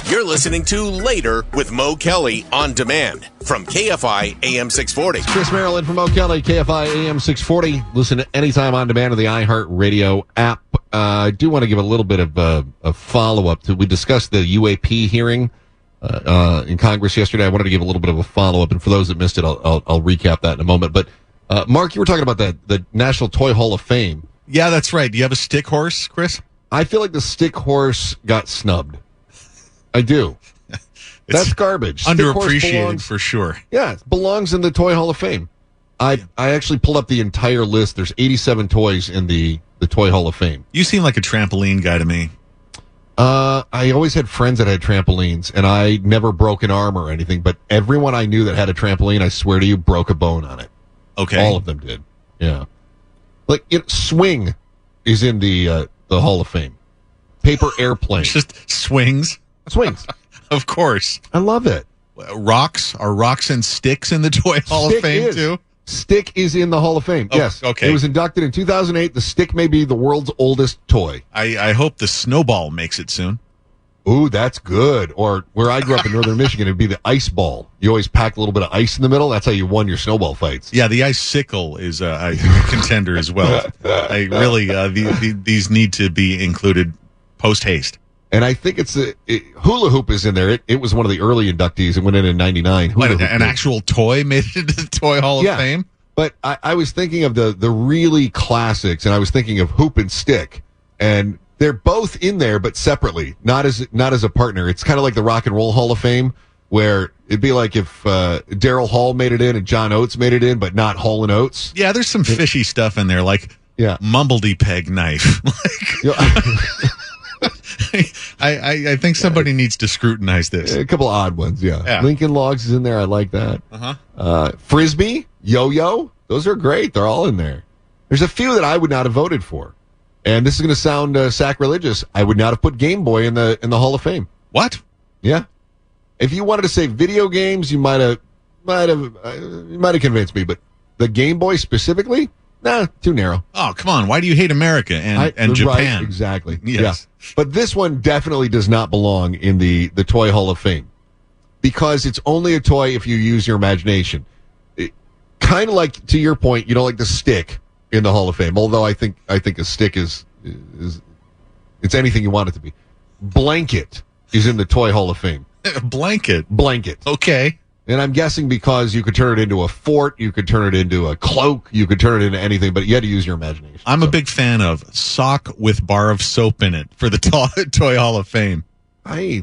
You're listening to Later with Mo Kelly on demand from KFI AM 640. Chris Merrill in from Mo Kelly, KFI AM 640. Listen anytime on demand on the iHeartRadio app. I do want to give a little bit of a follow-up to, we discussed the UAP hearing in Congress yesterday. I wanted to give a little bit of a follow-up, and for those that missed it, I'll recap that in a moment. But Mark, you were talking about the National Toy Hall of Fame. Yeah, that's right. Do you have a stick horse, Chris? I feel like the stick horse got snubbed. I do. That's garbage. Underappreciated for sure. Yeah, it belongs in the Toy Hall of Fame. I actually pulled up the entire list. There's 87 toys in the Toy Hall of Fame. You seem like a trampoline guy to me. I always had friends that had trampolines, and I never broke an arm or anything, but everyone I knew that had a trampoline, I swear to you, broke a bone on it. Okay. All of them did. Yeah. Like, swing is in the Hall of Fame. Paper airplane. Just swings. Swings. Of course. I love it. Rocks? Are rocks and sticks in the Toy Hall of Fame, too? Stick is in the Hall of Fame. Yes. Okay. It was inducted in 2008. The stick may be the world's oldest toy. I hope the snowball makes it soon. Ooh, that's good. Or where I grew up in northern Michigan, it'd be the ice ball. You always pack a little bit of ice in the middle. That's how you won your snowball fights. Yeah, the icicle is a contender as well. I really, these need to be included post-haste. And I think hula hoop is in there. It was one of the early inductees. It went in 99. An actual toy made it into the Toy Hall of Fame? But I was thinking of the really classics, and I was thinking of hoop and stick. And they're both in there, but separately, not as a partner. It's kind of like the Rock and Roll Hall of Fame, where it'd be like if Daryl Hall made it in and John Oates made it in, but not Hall and Oates. Yeah, there's some fishy stuff in there, like Mumbledy Peg knife. I think somebody needs to scrutinize this. A couple odd ones, yeah. Lincoln Logs is in there. I like that. Frisbee, Yo-Yo, those are great. They're all in there. There's a few that I would not have voted for. And this is going to sound sacrilegious. I would not have put Game Boy in the Hall of Fame. What? Yeah. If you wanted to say video games, you might have convinced me. But the Game Boy specifically, too narrow. Oh, come on! Why do you hate America and Japan? Right, exactly. Yes. Yeah. But this one definitely does not belong in the Toy Hall of Fame because it's only a toy if you use your imagination. Kind of like, to your point, you don't like the stick in the Hall of Fame, although I think a stick is it's anything you want it to be. Blanket is in the Toy Hall of Fame. Blanket. Okay. And I'm guessing because you could turn it into a fort, you could turn it into a cloak, you could turn it into anything, but you had to use your imagination. I'm a big fan of sock with bar of soap in it for the Toy Hall of Fame. I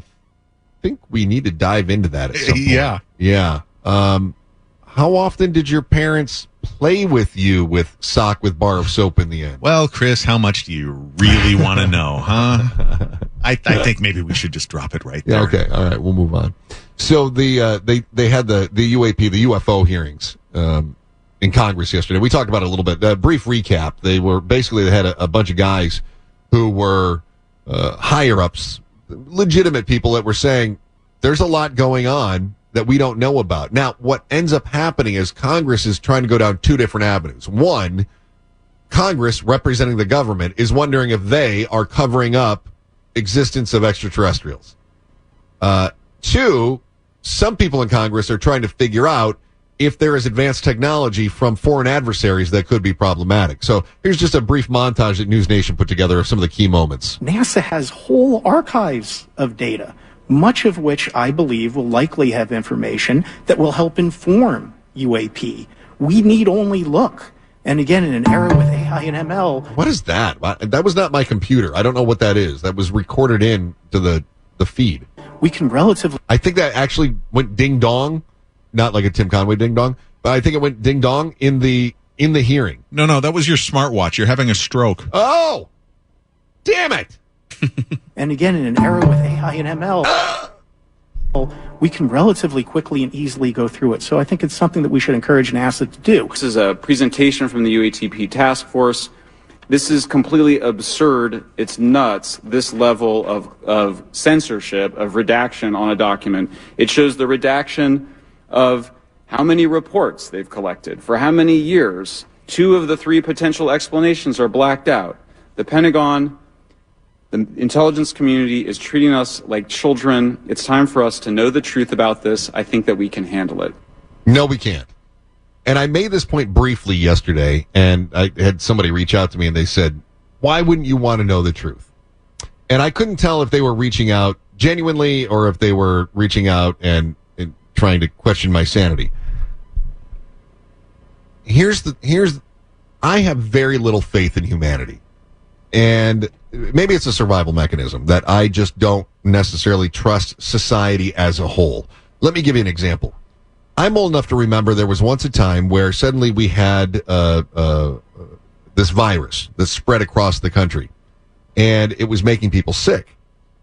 think we need to dive into that at some point. Yeah. How often did your parents play with you with sock with bar of soap in the end? Well, Chris, how much do you really want to know, huh? I think maybe we should just drop it right there. Yeah, okay. All right, we'll move on. So they had the UAP, the UFO hearings in Congress yesterday. We talked about it a little bit. A brief recap. They had a bunch of guys who were higher ups, legitimate people that were saying there's a lot going on that we don't know about. Now, what ends up happening is Congress is trying to go down two different avenues. One, Congress, representing the government, is wondering if they are covering up existence of extraterrestrials. Two, some people in Congress are trying to figure out if there is advanced technology from foreign adversaries that could be problematic. So here's just a brief montage that News Nation put together of some of the key moments. NASA has whole archives of data, much of which I believe will likely have information that will help inform UAP. We need only look. And again, in an era with AI and ML. What is that? That was not my computer. I don't know what that is. That was recorded in to the feed. We can relatively... I think that actually went ding-dong. Not like a Tim Conway ding-dong, but I think it went ding-dong in the hearing. No, that was your smartwatch. You're having a stroke. Oh! Damn it! And again, in an era with AI and ML, we can relatively quickly and easily go through it. So I think it's something that we should encourage NASA to do. This is a presentation from the UATP task force. This is completely absurd. It's nuts, this level of censorship, of redaction on a document. It shows the redaction of how many reports they've collected, for how many years. 2 of the 3 potential explanations are blacked out. The Pentagon The intelligence community is treating us like children. It's time for us to know the truth about this. I think that we can handle it. No, we can't. And I made this point briefly yesterday, and I had somebody reach out to me, and they said, why wouldn't you want to know the truth? And I couldn't tell if they were reaching out genuinely or if they were reaching out and trying to question my sanity. I have very little faith in humanity. And maybe it's a survival mechanism that I just don't necessarily trust society as a whole. Let me give you an example. I'm old enough to remember there was once a time where suddenly we had this virus that spread across the country, and it was making people sick.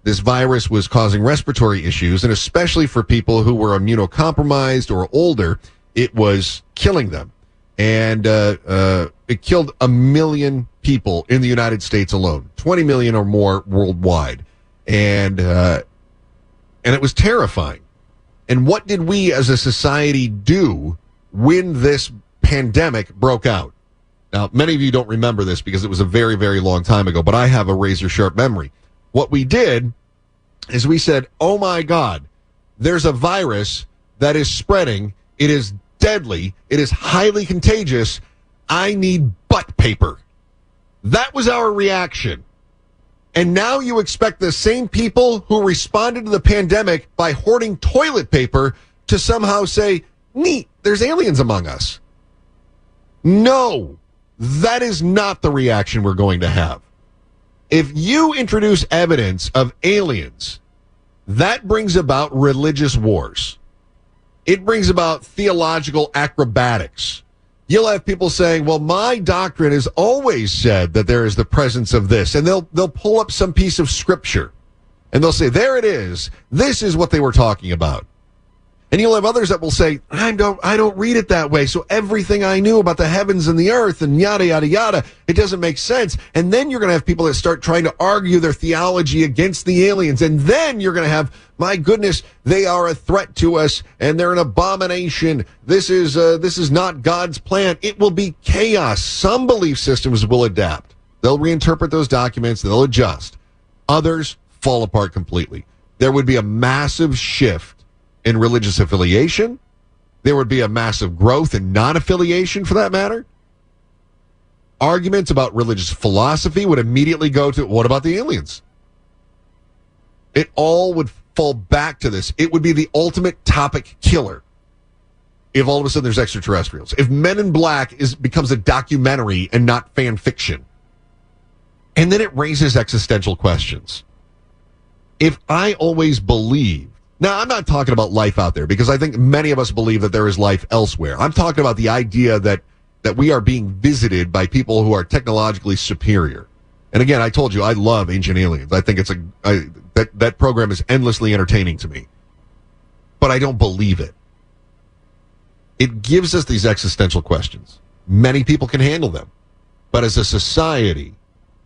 This virus was causing respiratory issues, and especially for people who were immunocompromised or older, it was killing them. And it killed 1 million people in the United States alone, 20 million or more worldwide. And it was terrifying. And what did we as a society do when this pandemic broke out? Now, many of you don't remember this because it was a very, very long time ago, but I have a razor-sharp memory. What we did is we said, oh, my God, there's a virus that is spreading. It is deadly. It is highly contagious. I need butt paper. That was our reaction. And now you expect the same people who responded to the pandemic by hoarding toilet paper to somehow say, neat, there's aliens among us. No, that is not the reaction we're going to have. If you introduce evidence of aliens, that brings about religious wars. It brings about theological acrobatics. You'll have people saying, well, my doctrine has always said that there is the presence of this. And they'll pull up some piece of scripture. And they'll say, there it is. This is what they were talking about. And you'll have others that will say, I don't read it that way. So everything I knew about the heavens and the earth and yada, yada, yada, it doesn't make sense. And then you're going to have people that start trying to argue their theology against the aliens. And then you're going to have, my goodness, they are a threat to us and they're an abomination. This is not God's plan. It will be chaos. Some belief systems will adapt. They'll reinterpret those documents. They'll adjust. Others fall apart completely. There would be a massive shift in religious affiliation. There would be a massive growth in non-affiliation, for that matter. Arguments about religious philosophy would immediately go to, what about the aliens? It all would fall back to this. It would be the ultimate topic killer if all of a sudden there's extraterrestrials. If Men in Black becomes a documentary and not fan fiction. And then it raises existential questions. If I always believe, now, I'm not talking about life out there because I think many of us believe that there is life elsewhere. I'm talking about the idea that we are being visited by people who are technologically superior. And again, I told you I love Ancient Aliens. I think that program is endlessly entertaining to me. But I don't believe it. It gives us these existential questions. Many people can handle them. But as a society,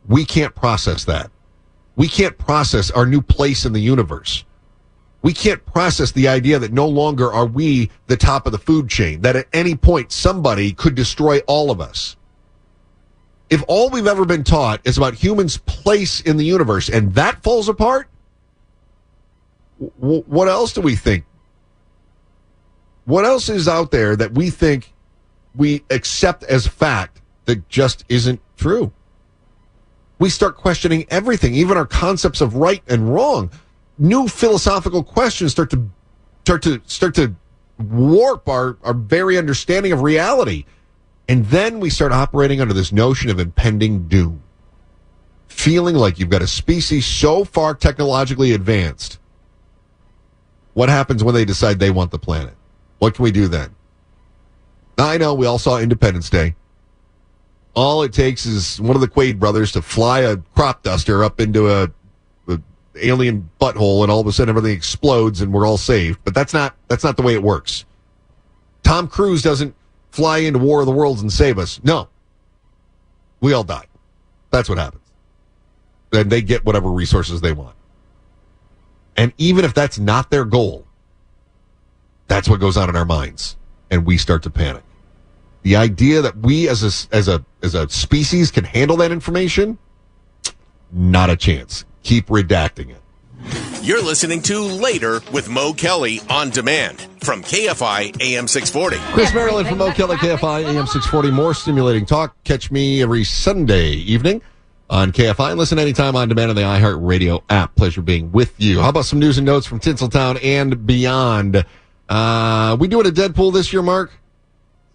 we can't process that. We can't process our new place in the universe. We can't process the idea that no longer are we the top of the food chain, that at any point somebody could destroy all of us. If all we've ever been taught is about humans' place in the universe and that falls apart, what else do we think? What else is out there that we think we accept as fact that just isn't true? We start questioning everything, even our concepts of right and wrong. New philosophical questions start to warp our very understanding of reality. And then we start operating under this notion of impending doom. Feeling like you've got a species so far technologically advanced. What happens when they decide they want the planet? What can we do then? Now, I know we all saw Independence Day. All it takes is one of the Quaid brothers to fly a crop duster up into a alien butthole and all of a sudden everything explodes and we're all saved. But that's not the way it works. Tom Cruise doesn't fly into War of the Worlds and save us. No. We all die. That's what happens. And they get whatever resources they want. And even if that's not their goal, that's what goes on in our minds. And we start to panic. The idea that we as a species can handle that information, Not a chance. Keep redacting it. You're listening to Later with Mo Kelly on demand from KFI AM 640. Chris Merrill from Mo Kelly, KFI AM 640. More stimulating talk. Catch me every Sunday evening on KFI and listen anytime on demand on the iHeartRadio app. Pleasure being with you. How about some news and notes from Tinseltown and beyond? We doing a Deadpool this year, Mark?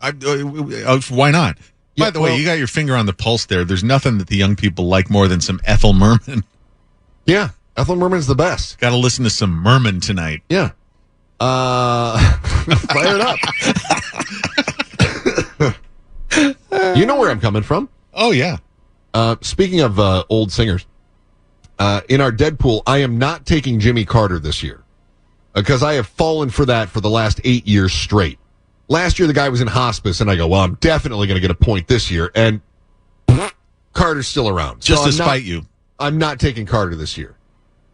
Why not? Yeah, By the way, you got your finger on the pulse there. There's nothing that the young people like more than some Ethel Merman. Yeah, Ethel Merman's the best. Got to listen to some Merman tonight. Yeah. Fire it up. You know where I'm coming from. Oh, yeah. Speaking of old singers, in our Deadpool, I am not taking Jimmy Carter this year because I have fallen for that for the last 8 years straight. Last year, the guy was in hospice, and I go, well, I'm definitely going to get a point this year. And Carter's still around. Just so to spite you. I'm not taking Carter this year.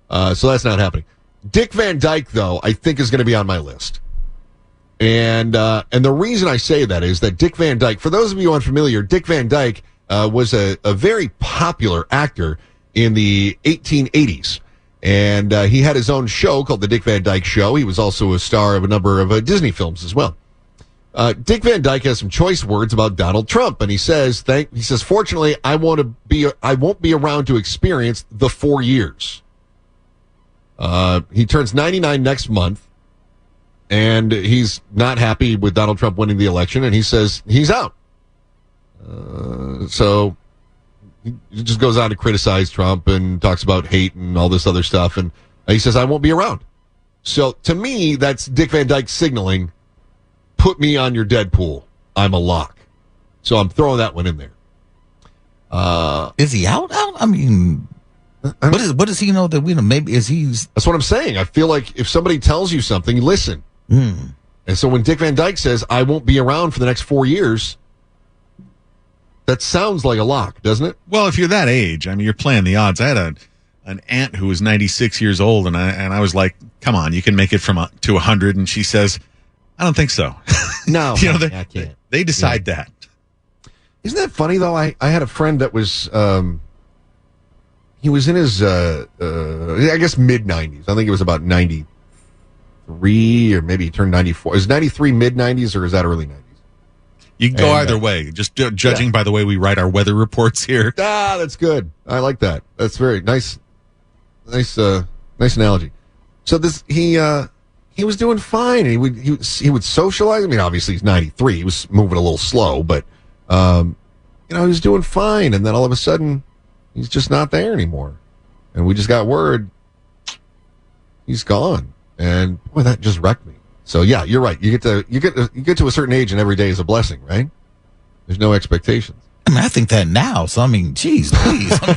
So that's not happening. Dick Van Dyke, though, I think is going to be on my list. And the reason I say that is that Dick Van Dyke, for those of you unfamiliar, Dick Van Dyke was a very popular actor in the 1880s. And he had his own show called The Dick Van Dyke Show. He was also a star of a number of Disney films as well. Dick Van Dyke has some choice words about Donald Trump, and he says, fortunately, I won't be around to experience the 4 years. He turns 99 next month, and he's not happy with Donald Trump winning the election, and he says he's out. So he just goes on to criticize Trump and talks about hate and all this other stuff, and he says, I won't be around. So to me, that's Dick Van Dyke signaling, put me on your Deadpool. I'm a lock. So I'm throwing that one in there. Is he out? I mean, what does he know that we know? Maybe That's what I'm saying. I feel like if somebody tells you something, listen. And so when Dick Van Dyke says, I won't be around for the next 4 years, that sounds like a lock, doesn't it? Well, if you're that age, I mean, you're playing the odds. I had an aunt who was 96 years old, and I was like, come on, you can make it to 100. And she says, I don't think so. No, I can't. They decide that. Isn't that funny, though? I had a friend that was, he was in his, I guess, mid-90s. I think it was about 93, or maybe he turned 94. Is 93 mid-90s, or is that early 90s? You can go either way, just judging by the way we write our weather reports here. That's good. I like that. That's very nice. Nice analogy. So he was doing fine. He would socialize. I mean, obviously he's 93. He was moving a little slow, but he was doing fine. And then all of a sudden, he's just not there anymore. And we just got word he's gone. And boy, that just wrecked me. So yeah, you're right. You get to a certain age, and every day is a blessing, right? There's no expectations. I mean, I think that now. So, I mean, geez, please. I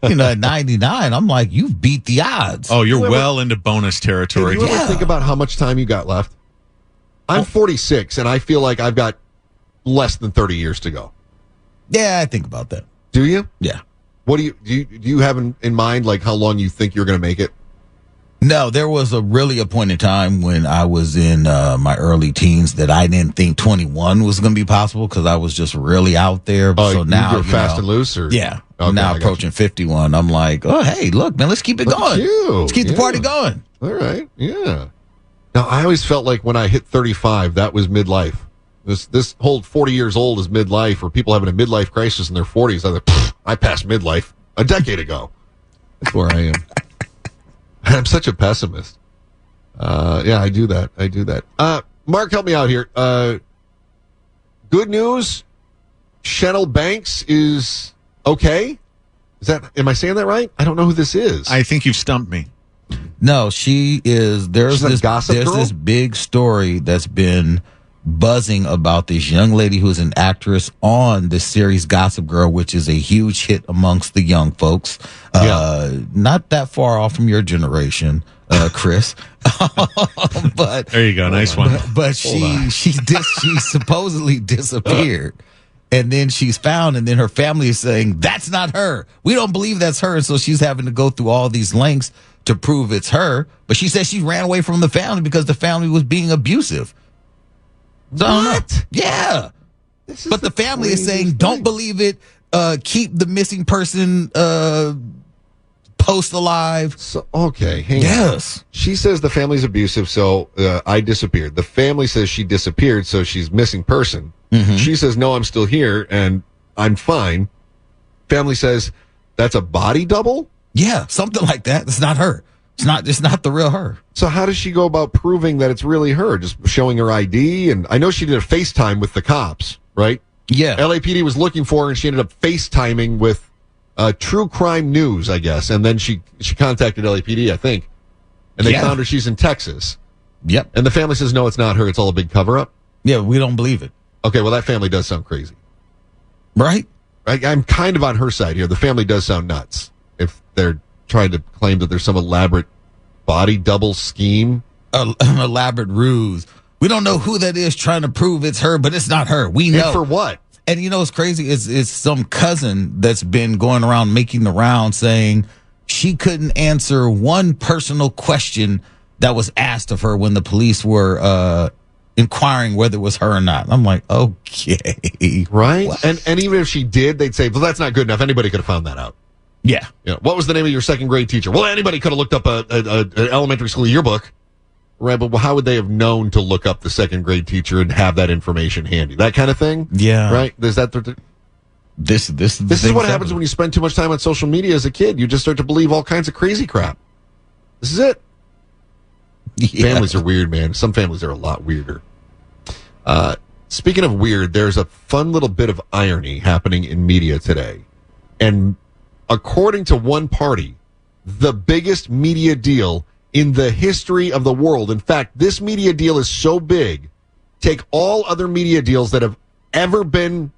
mean, at 99, I'm like, you've beat the odds. Oh, you're well into bonus territory. Did you ever think about how much time you got left? I'm 46, and I feel like I've got less than 30 years to go. Yeah, I think about that. Do you? Yeah. What do you have in mind, like how long you think you're going to make it? No, there was a point in time when I was in my early teens that I didn't think 21 was going to be possible because I was just really out there. So now you're fast and loose, or yeah. Okay, now approaching 51, I'm like, oh hey, look, man, let's keep it going. Let's keep the party going. All right, yeah. Now I always felt like when I hit 35, that was midlife. This whole 40 years old is midlife, or people having a midlife crisis in their 40s. I thought, I passed midlife a decade ago. That's where I am. I'm such a pessimist. Yeah, I do that. Mark, help me out here. Good news. Chanel Banks is okay. Am I saying that right? I don't know who this is. I think you've stumped me. No, she is. There's this big story that's been buzzing about this young lady who's an actress on the series Gossip Girl, which is a huge hit amongst the young folks. Not that far off from your generation, Chris. But there you go, nice one. But she supposedly disappeared. And then she's found, and then her family is saying, that's not her. We don't believe that's her. So she's having to go through all these lengths to prove it's her. But she says she ran away from the family because the family was being abusive. So, what? Yeah. But the family is saying, don't believe it. Keep the missing person post alive. So, okay, hang on. Yes. She says the family's abusive, so I disappeared. The family says she disappeared, so she's missing person. Mm-hmm. She says, no, I'm still here, and I'm fine. Family says, that's a body double? Yeah, something like that. It's not her. It's not the real her. So how does she go about proving that it's really her? Just showing her ID? And I know she did a FaceTime with the cops, right? Yeah. LAPD was looking for her, and she ended up FaceTiming with True Crime News, I guess. And then she contacted LAPD, I think. And they found her. She's in Texas. Yep. And the family says, no, it's not her. It's all a big cover-up. Yeah, we don't believe it. Okay, well, that family does sound crazy. Right? I'm kind of on her side here. The family does sound nuts if they're trying to claim that there's some elaborate body double scheme. An elaborate ruse. We don't know who that is trying to prove it's her, but it's not her. We know. And for what? And you know what's crazy is some cousin that's been going around making the round saying she couldn't answer one personal question that was asked of her when the police were inquiring whether it was her or not. I'm like, okay. Right? What? And even if she did, they'd say, well, that's not good enough. Anybody could have found that out. Yeah. What was the name of your second grade teacher? Well, anybody could have looked up an elementary school yearbook. Right, but how would they have known to look up the second grade teacher and have that information handy? That kind of thing? Yeah. Right? Is that This is what happens when you spend too much time on social media as a kid. You just start to believe all kinds of crazy crap. This is it. Yeah. Families are weird, man. Some families are a lot weirder. Speaking of weird, there's a fun little bit of irony happening in media today. And according to one party, the biggest media deal in the history of the world. In fact, this media deal is so big, take all other media deals that have ever been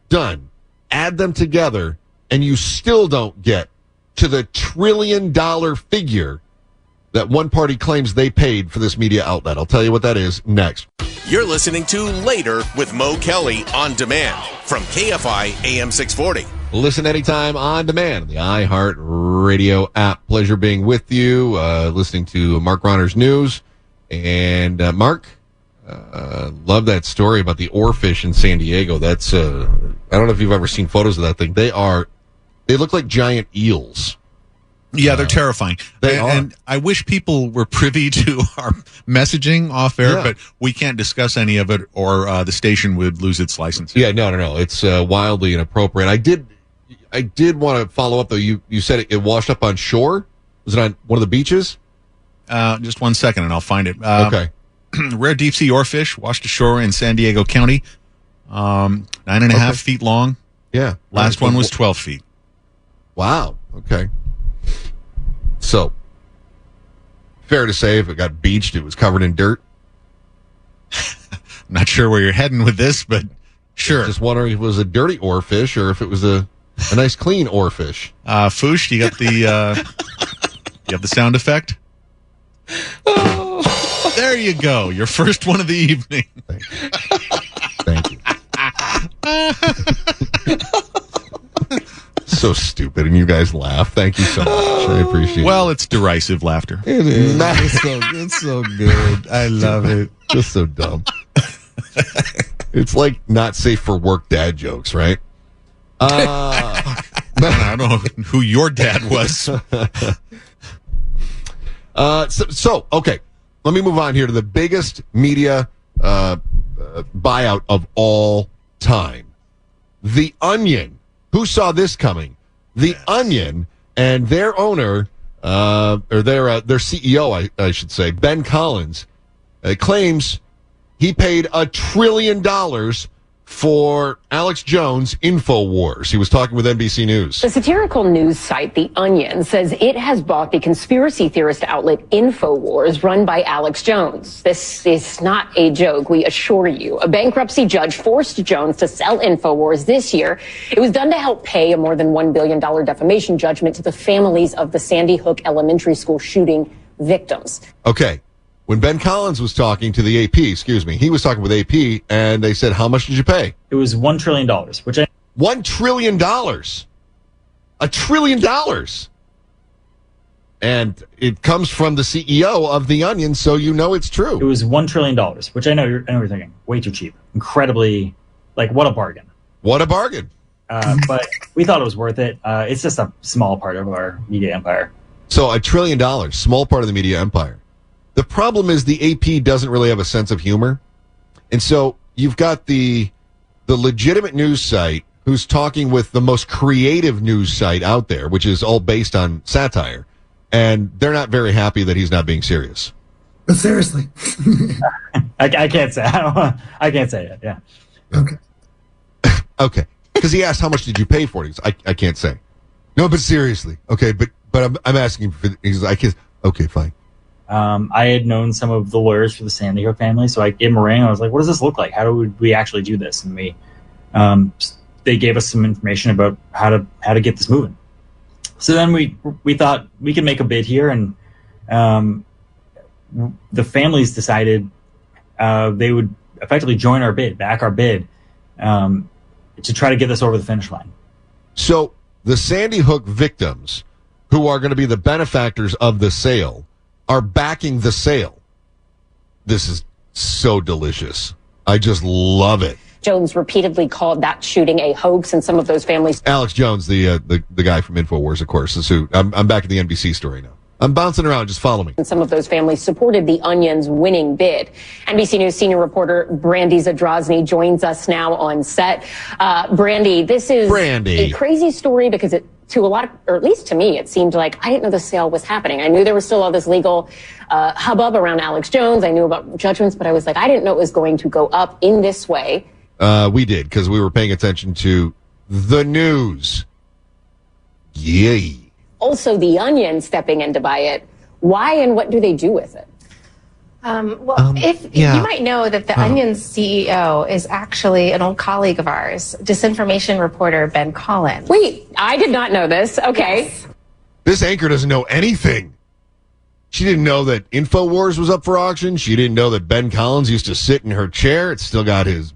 done, add them together, and you still don't get to the $1 trillion figure that one party claims they paid for this media outlet. I'll tell you what that is next. You're listening to Later with Mo Kelly on demand from KFI AM 640. Listen anytime on demand, the iHeart Radio app. Pleasure being with you, listening to Mark Ronner's news. And Mark, love that story about the oarfish in San Diego. That's, I don't know if you've ever seen photos of that thing. They look like giant eels. Yeah, they're terrifying. And I wish people were privy to our messaging off air, but we can't discuss any of it or the station would lose its license. Yeah, no. It's wildly inappropriate. I did want to follow up, though. You said it washed up on shore? Was it on one of the beaches? Just 1 second, and I'll find it. Okay. Rare deep-sea oarfish washed ashore in San Diego County. 9.5 feet long. Yeah. Last one was 12 feet. Wow. Okay. So, fair to say, if it got beached, it was covered in dirt? Not sure where you're heading with this, but sure. Just wondering if it was a dirty oarfish or if it was a nice clean oarfish. Foosh, you got the sound effect? There you go. Your first one of the evening. Thank you. So stupid, and you guys laugh. Thank you so much. I appreciate it. Well, it's derisive laughter. It is. It's so good. I love it. Just so dumb. It's like not safe for work dad jokes, right? I don't know who your dad was. Okay. Let me move on here to the biggest media buyout of all time. The Onion. Who saw this coming? The Onion and their owner, or their CEO, I should say, Ben Collins, claims he paid $1 trillion for Alex Jones' InfoWars. He was talking with NBC News. The satirical news site The Onion says it has bought the conspiracy theorist outlet InfoWars run by Alex Jones. This is not a joke, we assure you. A bankruptcy judge forced Jones to sell InfoWars this year. It was done to help pay a more than $1 billion defamation judgment to the families of the Sandy Hook Elementary School shooting victims. Okay. When Ben Collins was talking to the AP, he was talking with AP, and they said, how much did you pay? It was $1 trillion, $1 trillion. $1 trillion. And it comes from the CEO of The Onion, so you know it's true. It was $1 trillion, which I know you're thinking, way too cheap. Incredibly, what a bargain. What a bargain. But we thought it was worth it. It's just a small part of our media empire. So $1 trillion, small part of the media empire. The problem is the AP doesn't really have a sense of humor. And so you've got the legitimate news site who's talking with the most creative news site out there, which is all based on satire. And they're not very happy that he's not being serious. But seriously. I can't say. I can't say it. Yeah. Okay. Okay. Because he asked, how much did you pay for it? He goes, I can't say. No, but seriously. Okay, but I'm asking for, he's like, okay, fine. I had known some of the lawyers for the Sandy Hook family, so I gave them a ring. I was like, what does this look like? How do we actually do this? And they gave us some information about how to get this moving. So then we thought we could make a bid here, and the families decided they would effectively join our bid, back our bid, to try to get this over the finish line. So the Sandy Hook victims, who are going to be the benefactors of the sale, are backing the sale. This is so delicious. I just love it. Jones repeatedly called that shooting a hoax, and some of those families. Alex Jones, the guy from InfoWars, of course, is who. I'm back at the NBC story now. I'm bouncing around. Just follow me. And some of those families supported the Onion's winning bid. NBC News senior reporter Brandy Zadrozny joins us now on set. Brandy, this is a crazy story because to a lot of, or at least to me, it seemed like I didn't know the sale was happening. I knew there was still all this legal hubbub around Alex Jones. I knew about judgments, but I was like, I didn't know it was going to go up in this way. We did, because we were paying attention to the news. Yay. Also, the Onion stepping in to buy it. Why and what do they do with it? You might know that the Onion's CEO is actually an old colleague of ours, disinformation reporter Ben Collins. Wait, I did not know this. Okay. Yes. This anchor doesn't know anything. She didn't know that InfoWars was up for auction. She didn't know that Ben Collins used to sit in her chair. It's still got his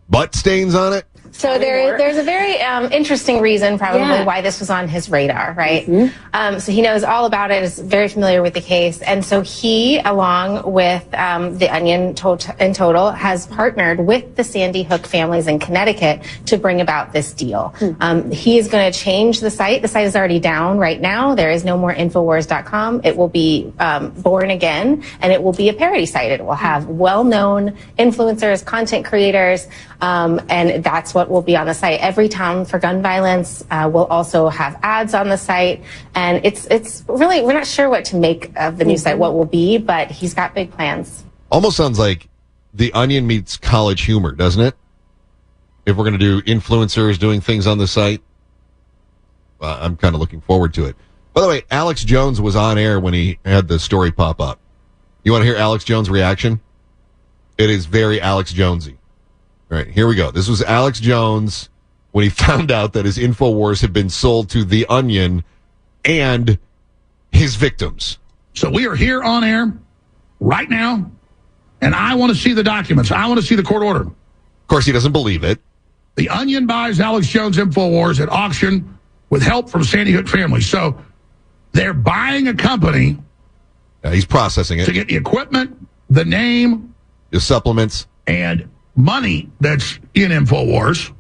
butt stains on it. So there's a very interesting reason probably why this was on his radar, right? Mm-hmm. So he knows all about it, is very familiar with the case. And so he, along with the Onion in total, has partnered with the Sandy Hook families in Connecticut to bring about this deal. Mm-hmm. He is going to change the site. The site is already down right now. There is no more Infowars.com. It will be born again, and it will be a parody site. It will have well-known influencers, content creators, and that's what will be on the site. Every town for gun violence will also have ads on the site, and it's really, we're not sure what to make of the new site, what will be, but he's got big plans. Almost sounds like the Onion meets college humor, doesn't it? If we're going to do influencers doing things on the site, I'm kind of looking forward to it. By the way, Alex Jones was on air when he had the story pop up. You want to hear Alex Jones' reaction? It is very Alex Jonesy. All right, here we go. This was Alex Jones when he found out that his InfoWars had been sold to The Onion and his victims. So we are here on air right now, and I want to see the documents. I want to see the court order. Of course, he doesn't believe it. The Onion buys Alex Jones InfoWars at auction with help from Sandy Hook family. So they're buying a company. He's processing it. To get the equipment, the name. The supplements. And money that's in InfoWars.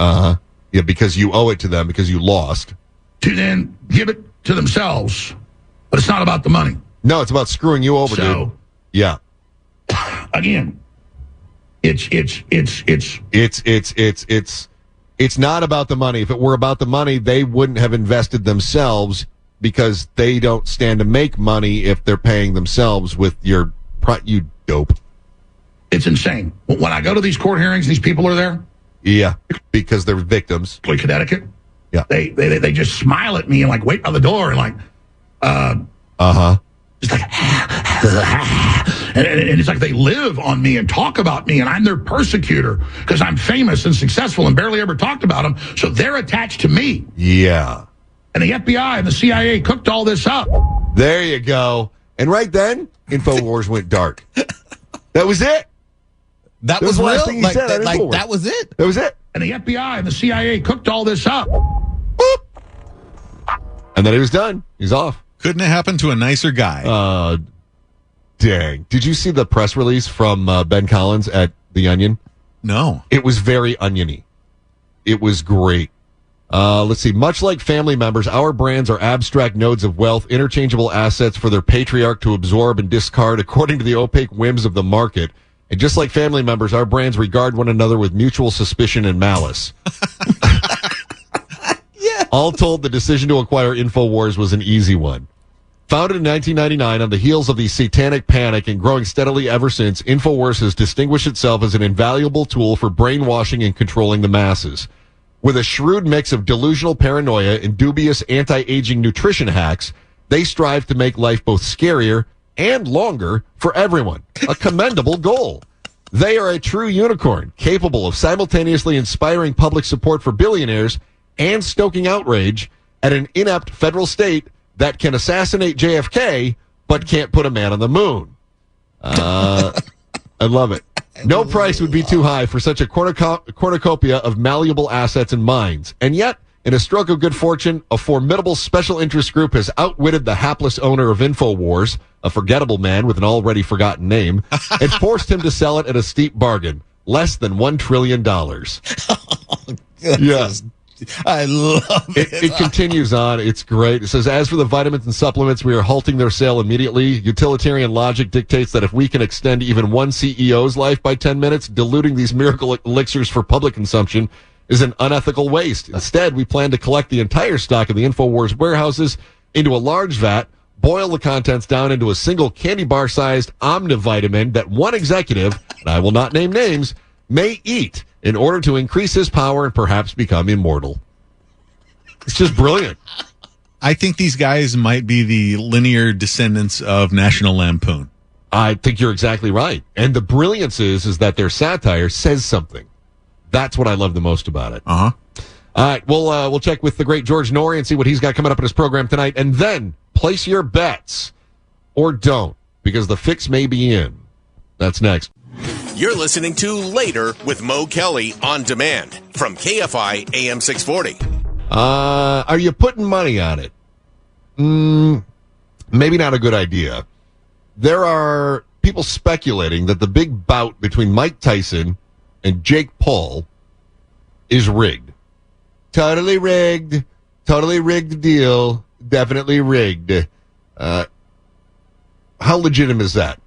Uh-huh. Yeah, because you owe it to them because you lost. To then give it to themselves. But it's not about the money. No, it's about screwing you over, dude. Yeah. Again, it's not about the money. If it were about the money, they wouldn't have invested themselves because they don't stand to make money if they're paying themselves with you dope. It's insane. When I go to these court hearings, these people are there. Yeah, because they're victims. Connecticut. Yeah. They just smile at me and like wait by the door and like, just like, and it's like they live on me and talk about me and I'm their persecutor because I'm famous and successful and barely ever talked about them. So they're attached to me. Yeah. And the FBI and the CIA cooked all this up. There you go. And right then, InfoWars went dark. That was it. That was the real? last thing he said. That was it? That was it. And the FBI and the CIA cooked all this up. Boop. And then he was done. He's off. Couldn't have happened to a nicer guy. Dang. Did you see the press release from Ben Collins at The Onion? No. It was very oniony. It was great. Let's see. Much like family members, our brands are abstract nodes of wealth, interchangeable assets for their patriarch to absorb and discard according to the opaque whims of the market. And just like family members, our brands regard one another with mutual suspicion and malice. Yeah. All told, the decision to acquire InfoWars was an easy one. Founded in 1999 on the heels of the satanic panic and growing steadily ever since, InfoWars has distinguished itself as an invaluable tool for brainwashing and controlling the masses. With a shrewd mix of delusional paranoia and dubious anti-aging nutrition hacks, they strive to make life both scarier and longer for everyone. A commendable goal. They are a true unicorn, capable of simultaneously inspiring public support for billionaires and stoking outrage at an inept federal state that can assassinate JFK but can't put a man on the moon. I love it. No price would be too high for such a cornucopia of malleable assets and minds. And yet, in a stroke of good fortune, a formidable special interest group has outwitted the hapless owner of InfoWars, a forgettable man with an already forgotten name, and forced him to sell it at a steep bargain, less than $1 trillion. Yes. I love it. It continues on. It's great. It says, as for the vitamins and supplements, we are halting their sale immediately. Utilitarian logic dictates that if we can extend even one CEO's life by 10 minutes, diluting these miracle elixirs for public consumption is an unethical waste. Instead, we plan to collect the entire stock of the InfoWars warehouses into a large vat, boil the contents down into a single candy bar-sized omnivitamin that one executive, and I will not name names, may eat in order to increase his power and perhaps become immortal. It's just brilliant. I think these guys might be the linear descendants of National Lampoon. I think you're exactly right. And the brilliance is that their satire says something. That's what I love the most about it. Uh-huh. All right, we'll check with the great George Norrie and see what he's got coming up in his program tonight. And then place your bets or don't, because the fix may be in. That's next. You're listening to Later with Mo Kelly on demand from KFI AM 640. Are you putting money on it? Maybe not a good idea. There are people speculating that the big bout between Mike Tyson and Jake Paul is rigged. Totally rigged. Totally rigged deal. Definitely rigged. How legitimate is that?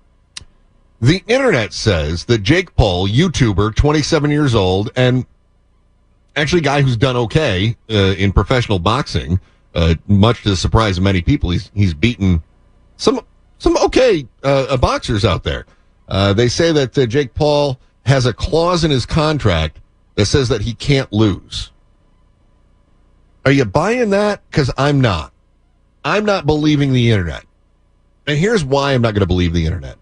The internet says that Jake Paul, YouTuber, 27 years old, and actually a guy who's done okay in professional boxing, much to the surprise of many people. He's beaten some okay boxers out there. They say that Jake Paul has a clause in his contract that says that he can't lose. Are you buying that? Because I'm not. I'm not believing the internet. And here's why I'm not going to believe the internet.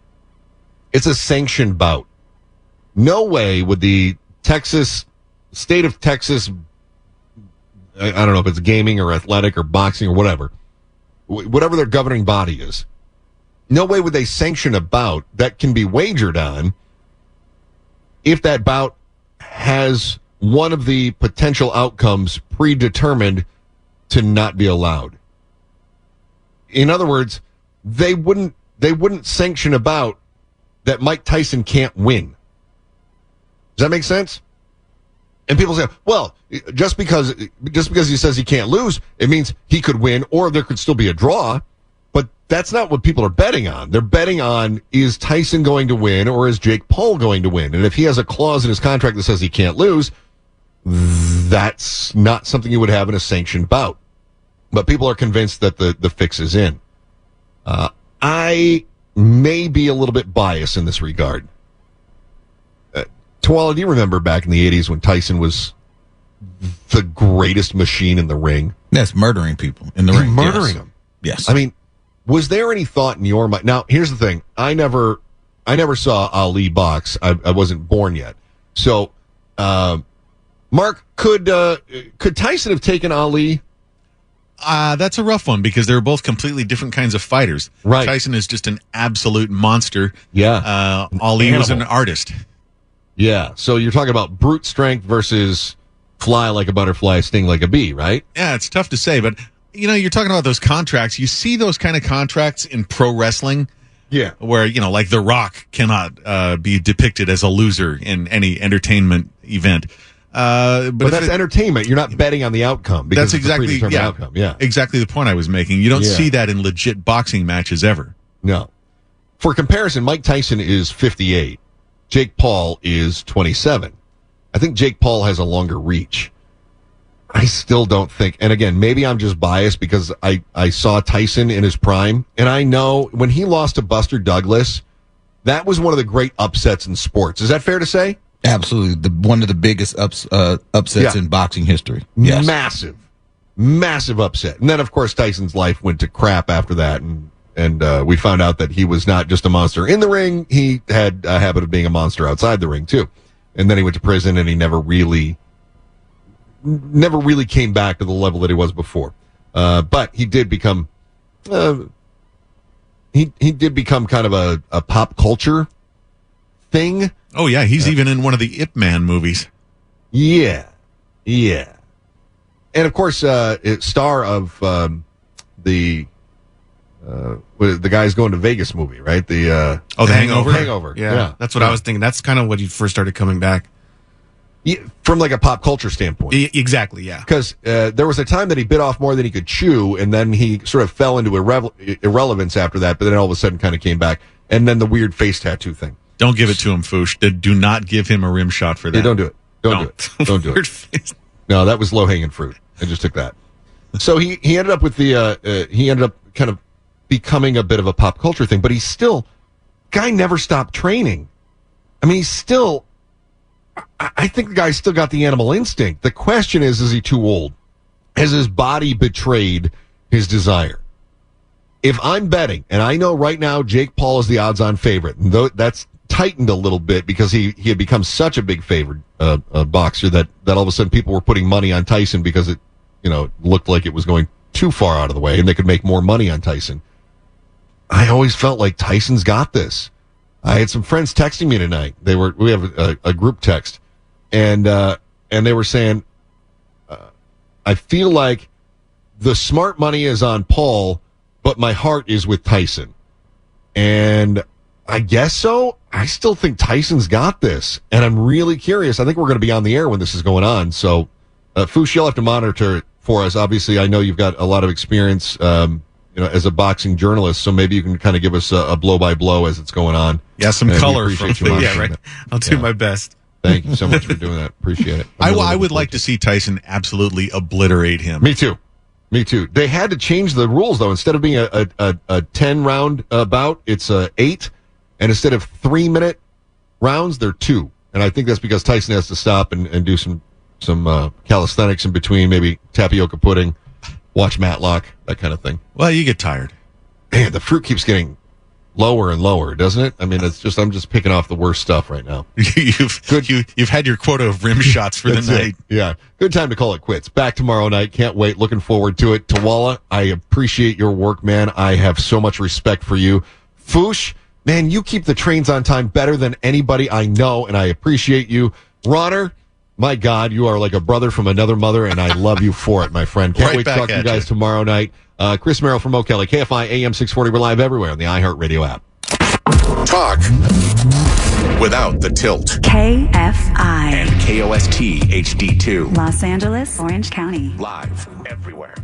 It's a sanctioned bout. No way would the state of Texas, I don't know if it's gaming or athletic or boxing or whatever their governing body is, no way would they sanction a bout that can be wagered on if that bout has one of the potential outcomes predetermined to not be allowed. In other words, they wouldn't sanction a bout that Mike Tyson can't win. Does that make sense? And people say, well, just because he says he can't lose, it means he could win or there could still be a draw. But that's not what people are betting on. They're betting on, is Tyson going to win or is Jake Paul going to win? And if he has a clause in his contract that says he can't lose, that's not something you would have in a sanctioned bout. But people are convinced that the fix is in. I may be a little bit biased in this regard. Tuala, do you remember back in the 80s when Tyson was the greatest machine in the ring? Yes, murdering people in the ring. Murdering them. Yes. I mean, was there any thought in your mind? Now, here's the thing. I never saw Ali box. I wasn't born yet. So, Mark, could Tyson have taken Ali? That's a rough one because they were both completely different kinds of fighters. Right. Tyson is just an absolute monster. Yeah. Ali was an artist. Yeah. So you're talking about brute strength versus fly like a butterfly, sting like a bee, right? Yeah, it's tough to say, but you're talking about those contracts. You see those kind of contracts in pro wrestling. Yeah. Where, like The Rock cannot be depicted as a loser in any entertainment event. But that's entertainment. You're not betting on the outcome. Because That's exactly outcome. Yeah, exactly the point I was making. You don't see that in legit boxing matches ever. No. For comparison, Mike Tyson is 58. Jake Paul is 27. I think Jake Paul has a longer reach. I still don't think, and again, maybe I'm just biased because I saw Tyson in his prime, and I know when he lost to Buster Douglas, that was one of the great upsets in sports. Is that fair to say? Absolutely. One of the biggest upsets in boxing history. Yes. Massive upset. And then, of course, Tyson's life went to crap after that, and we found out that he was not just a monster in the ring, he had a habit of being a monster outside the ring, too. And then he went to prison, and he never really came back to the level that he was before. But he did become he did become kind of a pop culture thing. Oh yeah, he's even in one of the Ip Man movies. Yeah. And of course, star of the guy's going to Vegas movie, right? The Hangover. Hangover. Yeah. That's what I was thinking. That's kind of when he first started coming back. Yeah, from like a pop culture standpoint. Exactly, yeah. Because there was a time that he bit off more than he could chew, and then he sort of fell into irrelevance after that, but then all of a sudden kind of came back. And then the weird face tattoo thing. Don't give it to him, Foosh. Do not give him a rim shot for that. Yeah, don't do it. Don't do it. No, that was low-hanging fruit. I just took that. So he ended up with he ended up kind of becoming a bit of a pop culture thing, but guy never stopped training. I mean, I think the guy's still got the animal instinct. The question is he too old? Has his body betrayed his desire? If I'm betting, and I know right now Jake Paul is the odds-on favorite, and that's tightened a little bit because he had become such a big favored boxer that all of a sudden people were putting money on Tyson because it looked like it was going too far out of the way and they could make more money on Tyson. I always felt like Tyson's got this. I had some friends texting me tonight. We have a group text, and they were saying, I feel like the smart money is on Paul, but my heart is with Tyson. And I guess so. I still think Tyson's got this, and I'm really curious. I think we're going to be on the air when this is going on. So, Foosh, you'll have to monitor it for us. Obviously, I know you've got a lot of experience, as a boxing journalist, so maybe you can kind of give us a blow-by-blow as it's going on. Yeah, some color. Yeah, right. I'll do my best. Thank you so much for doing that. Appreciate it. I would like to see Tyson absolutely obliterate him. Me too. They had to change the rules, though. Instead of being a 10-round bout, it's 8. And instead of 3-minute rounds, they're 2. And I think that's because Tyson has to stop and do some calisthenics in between, maybe tapioca pudding, watch Matlock, that kind of thing. Well, you get tired. Man, the fruit keeps getting lower and lower, doesn't it? I mean, I'm just picking off the worst stuff right now. You've had your quota of rim shots for the night. Yeah. Good time to call it quits. Back tomorrow night. Can't wait. Looking forward to it. Tawala, I appreciate your work, man. I have so much respect for you. Foosh, man, you keep the trains on time better than anybody I know, and I appreciate you. Ronner, my God, you are like a brother from another mother, and I love you for it, my friend. Can't wait to talk to you guys tomorrow night. Chris Merrill from Mo Kelly, KFI AM 640. We're live everywhere on the iHeartRadio app. Talk without the tilt. KFI. And KOST HD2. Los Angeles, Orange County. Live everywhere.